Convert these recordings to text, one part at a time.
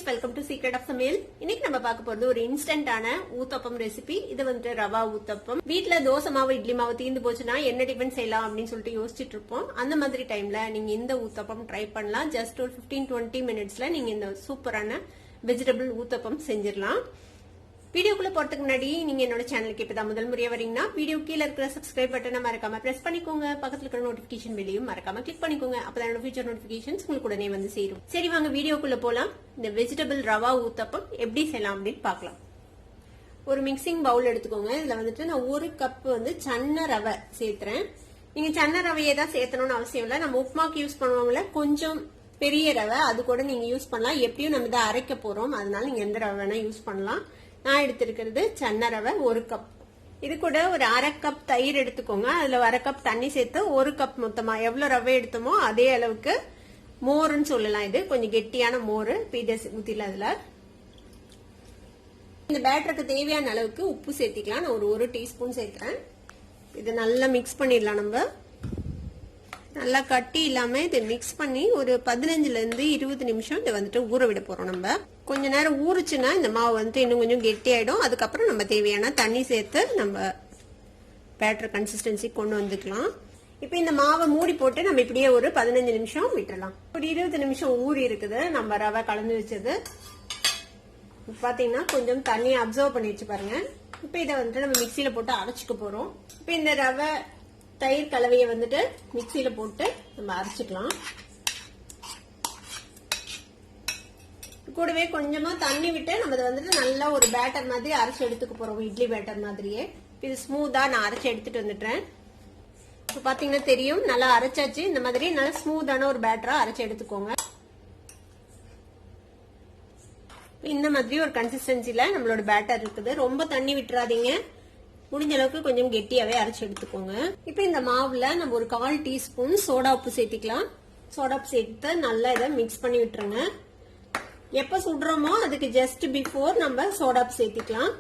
Friends, welcome to secret of Samayal. இன்னைக்கு நம்ம பார்க்க போறது ஒரு இன்ஸ்டன்டான ஊத்தப்பம் ரெசிபி. இது வந்துட்டு ரவா ஊத்தப்பம். வீட்ல தோசை மாவு இட்லி மாவு தீர்ந்து போச்சுன்னா என்ன டிஃபன் செய்யலாம் அப்படின்னு சொல்லிட்டு யோசிச்சுட்டு இருப்போம். அந்த மாதிரி டைம்ல நீங்க இந்த ஊத்தப்பம் ட்ரை பண்ணலாம். ஜஸ்ட் ஒரு 15-20 மினிட்ஸ்ல நீங்க இந்த சூப்பரான வெஜிடபிள் ஊத்தப்பம் செஞ்சிடலாம். வீடியோக்குள்ள போறதுக்கு முன்னாடி நீங்க என்னோட சேனலுக்கு இப்பதான் முதல் முறையா வரீங்கன்னா வீடியோ கீழே இருக்கிற சப்ஸ்கிரைப் பட்டனை மறக்காம பிரஸ் பண்ணிக்கோங்க. பக்கத்துல இருக்கிற நோட்டிபிகேஷன் வெளியும் மறக்காம கிளிக் பண்ணிக்கோங்க. அப்பதான் ஃபியூச்சர் நோட்டிபிகேஷன்ஸ் உங்களுக்கு உடனே வந்து சேரும். சரி, வாங்க வீடியோக்குள்ள போலாம். இந்த வெஜிடபிள் ரவா ஊத்தப்பம் எப்படி செய்யலாம் அப்படின்னு பார்க்கலாம். ஒரு மிக்சிங் பவுல் எடுத்துக்கோங்க. இதுல வந்துட்டு நான் 1 கப் வந்து சன்ன ரவை சேர்த்துறேன். நீங்க சன்ன ரவையை தான் சேர்த்தணும்னு அவசியம் இல்லை. நம்ம உப்புமாக்கு யூஸ் பண்ணுவோம்ல கொஞ்சம் பெரிய ரவை, அது கூட நீங்க யூஸ் பண்ணலாம். எப்படியும் நம்ம இதை அரைக்க போறோம், அதனால நீங்க எந்த ரவை வேணா யூஸ் பண்ணலாம். நான் எடுத்திருக்கிறது சன்ன ரவை 1 கப். இது கூட ஒரு 1/2 கப் தயிர் எடுத்துக்கோங்க. அதுல 1/2 கப் தண்ணி சேர்த்து 1 கப் மொத்தமா எவ்வளவு ரவை எடுத்தோமோ அதே அளவுக்கு மோருன்னு சொல்லலாம். இது கொஞ்சம் கெட்டியான மோரு. இதை ஊத்தில அதுல இந்த பேட்டருக்கு தேவையான அளவுக்கு உப்பு சேர்த்திக்கலாம். நான் ஒரு 1 டீஸ்பூன் சேர்க்கிறேன். இது நல்லா மிக்ஸ் பண்ணிடலாம். நம்ம நல்லா கட்டி இல்லாம இதை மிக்ஸ் பண்ணி ஒரு 15ல இருந்து 20 நிமிஷம் இதை வந்துட்டு ஊற விட போறோம். நம்ம கொஞ்ச நேரம் ஊறுச்சுன்னா இந்த மாவு வந்துட்டு இன்னும் கொஞ்சம் கெட்டி ஆயிடும். அதுக்கப்புறம் நம்ம தேவையான தண்ணி சேர்த்து நம்ம பேட்டர் கன்சிஸ்டன்சி கொண்டு வந்துக்கலாம். இப்ப இந்த மாவை மூடி போட்டு நம்ம இப்படியே ஒரு 15 நிமிஷம் விட்டுறலாம். ஒரு 20 நிமிஷம் ஊறி இருக்குது. நம்ம ரவை கலந்து வச்சது பாத்தீங்கன்னா கொஞ்சம் தண்ணி அப்சர்வ் பண்ணிடுச்சு பாருங்க. இப்ப இதை வந்துட்டு நம்ம மிக்சியில போட்டு அரைச்சிக்க போறோம். இப்ப இந்த ரவை தயிர் கலவையை வந்துட்டு மிக்சியில போட்டு நம்ம அரைச்சிக்கலாம். கூடவே கொஞ்சமா தண்ணி விட்டு நம்ம இதை வந்துட்டு நல்லா ஒரு பேட்டர் மாதிரி அரைச்சி எடுத்துக்க போறோம். இட்லி பேட்டர் மாதிரியே. இது ஸ்மூத்தா நான் அரைச்சி எடுத்துட்டு வந்துட்டேன். இப்ப பாத்தீங்கன்னா தெரியும், நல்லா அரைச்சாச்சு. இந்த மாதிரி நல்லா ஸ்மூத்தான ஒரு பேட்டரா அரைச்சி எடுத்துக்கோங்க. இந்த மாதிரி ஒரு கன்சிஸ்டன்சில நம்மளோட பேட்டர் இருக்குது. ரொம்ப தண்ணி விட்டுறாதீங்க. முடிஞ்ச அளவுக்கு கொஞ்சம் கெட்டியாவே அரைச்சு எடுத்துக்கோங்க. இப்ப இந்த மாவுல நம்ம ஒரு 1/4 டீஸ்பூன் சோடா உப்பு சேர்த்திக்கலாம். சோடா உப்பு சேர்த்து நல்லா இதை மிக்ஸ் பண்ணி விட்டுருங்க. எப்ப சுடுறோமோ அதுக்கு ஜஸ்ட் பிஃபோர் நம்ம சோடா உப்பு சேர்த்திக்கலாம்.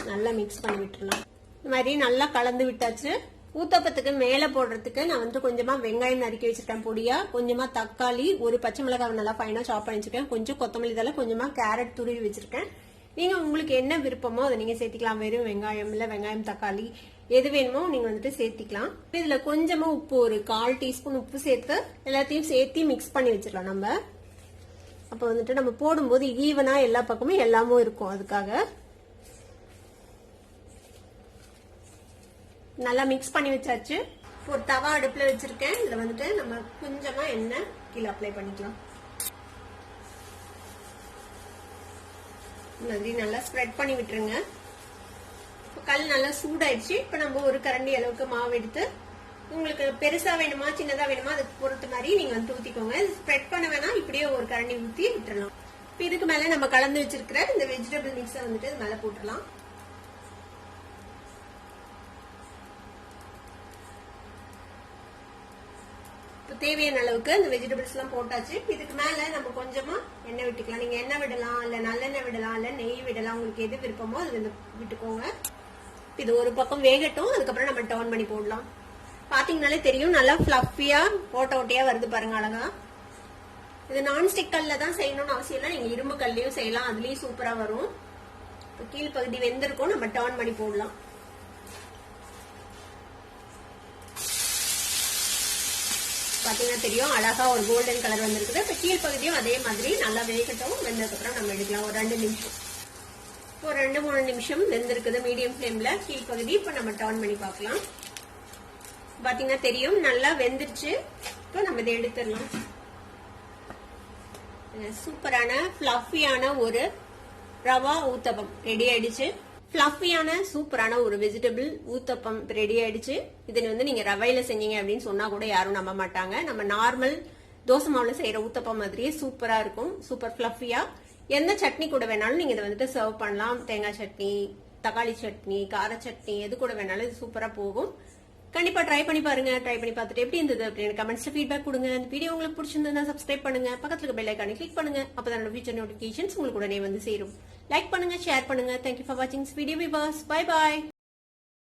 நல்லா மிக்ஸ் பண்ணி விட்டுறலாம். இந்த மாதிரி நல்லா கலந்து விட்டாச்சு. ஊத்தப்பத்துக்கு மேல போடுறதுக்கு நான் வந்து கொஞ்சமா வெங்காயம் நறுக்கி வச்சிருக்கேன் பொடியா. கொஞ்சமா தக்காளி, ஒரு பச்சை மிளகாய் நல்லா ஃபைனா சாப் பண்ணி வச்சிருக்கேன். கொஞ்சம் கொத்தமல்லி தழை, கொஞ்சமா கேரட் துருவி வச்சிருக்கேன். நீங்க உங்களுக்கு என்ன விருப்பமோ அதை நீங்க சேர்த்திக்கலாம். வெறும் வெங்காயம் இல்ல வெங்காயம் தக்காளி எது வேணுமோ நீங்க வந்துட்டு சேர்த்திக்கலாம். இதுல கொஞ்சமா உப்பு, ஒரு 1/4 டீஸ்பூன் உப்பு சேர்த்து எல்லாத்தையும் சேர்த்து மிக்ஸ் பண்ணி வச்சிடலாம். நம்ம அப்ப வந்துட்டு நம்ம போடும்போது ஈவனா எல்லா பக்கமும் எல்லாமும் இருக்கும். அதுக்காக நல்லா மிக்ஸ் பண்ணி வச்சாச்சு. ஒரு தவா அடுப்புல வச்சிருக்கேன். இதுல வந்துட்டு நம்ம கொஞ்சமா எண்ணெய் கீழே அப்ளை பண்ணிக்கலாம். மாதிரி நல்லா ஸ்ப்ரெட் பண்ணி விட்டுருங்க. கல் நல்லா சூடாயிடுச்சு. இப்ப நம்ம ஒரு கரண்டி அளவுக்கு மாவு எடுத்து, உங்களுக்கு பெருசா வேணுமா சின்னதா வேணுமா அதுக்கு பொறுத்த மாதிரி நீங்க வந்து ஊத்திக்கோங்க. ஸ்ப்ரெட் பண்ண வேணா இப்படியே ஒரு கரண்டி ஊத்தி விட்டுறலாம். இப்ப இதுக்கு மேல நம்ம கலந்து வச்சிருக்கிற இந்த வெஜிடபிள் மிக்ஸை வந்துட்டு இது மேல போட்டுடலாம். தேவையான அளவுக்கு இந்த வெஜிடபிள்ஸ் எல்லாம் போட்டாச்சு. இதுக்கு மேல நம்ம கொஞ்சமா எண்ணெய் விட்டுக்கலாம். நீங்க எண்ணெய் விடலாம், இல்ல நல்லெண்ணெய் விடலாம், இல்ல நெய் விடலாம். உங்களுக்கு எது விருப்பமோ அது விட்டுக்கோங்க. இது ஒரு பக்கம் வேகட்டும். அதுக்கப்புறம் நம்ம டர்ன் பண்ணி போடலாம். பாத்தீங்கன்னாலே தெரியும், நல்லா ஃபிளஃபியா ஓட்டையா வருது பாருங்க, அழகா. இது நான்ஸ்டிக் கல்ல தான் செய்யணும்னு அவசியம் இல்லை. நீங்க இரும்பு கல்லையும் செய்யலாம், அதுலயும் சூப்பரா வரும். கீழ்பகுதி வெந்திருக்கும், நம்ம டர்ன் பண்ணி போடலாம். பாத்தீங்கன்னா தெரியும், அழகா ஒரு கோல்டன் கலர் வந்திருக்குது. இப்ப கீழ்பகுதியும் அதே மாதிரி நல்லா வேகட்டும். வெந்ததுக்கு அப்புறம் நம்ம எடுக்கலாம். ஒரு 2 நிமிஷம், ஒரு 2-3 நிமிஷம் வெந்திருக்குது மீடியம் ஃபிளேம்ல கீழ்பகுதி. இப்ப நம்ம டர்ன் பண்ணி பார்க்கலாம். பாத்தீங்கன்னா தெரியும், நல்லா வெந்துருச்சு. இப்ப நம்ம இதை எடுத்துடலாம். சூப்பரான ஃபிளஃபியான ஒரு ரவா ஊத்தப்பம் ரெடி ஆயிடுச்சு. ஃபிளஃபியான சூப்பரான ஒரு வெஜிடபிள் ஊத்தப்பம் ரெடி ஆயிடுச்சு. இதை வந்து நீங்க ரவையில செஞ்சீங்க அப்படின்னு சொன்னா கூட யாரும் நம்ப மாட்டாங்க. நம்ம நார்மல் தோசை மாவுல செய்யற ஊத்தப்பம் மாதிரியே சூப்பரா இருக்கும். சூப்பர் ஃபிளஃபியா. எந்த சட்னி கூட வேணாலும் நீங்க இதை வந்துட்டு சர்வ் பண்ணலாம். தேங்காய் சட்னி, தக்காளி சட்னி, கார சட்னி எது கூட வேணாலும் இது சூப்பரா போகும். கண்டிப்பா ட்ரை பண்ணி பாருங்க. ட்ரை பண்ணி பார்த்துட்டு எப்படி இருந்தது அப்படின்னு கமெண்ட்ஸ்ல ஃபீட்பேக் கொடுங்க. இந்த வீடியோ உங்களுக்கு பிடிச்சிருந்தா சப்ஸ்கிரைப் பண்ணுங்க. பக்கத்துல இருக்க பெல் ஐகானை கிளிக் பண்ணுங்க. அப்பதான் ஃபியூச்சர் நோட்டிபிகேஷன்ஸ் உங்களுக்கு உடனே வந்து சேரும். லைக் பண்ணுங்க, ஷேர் பண்ணுங்க. தேங்க்யூ ஃபார் வாட்சிங் திஸ் வீடியோ. Bye bye.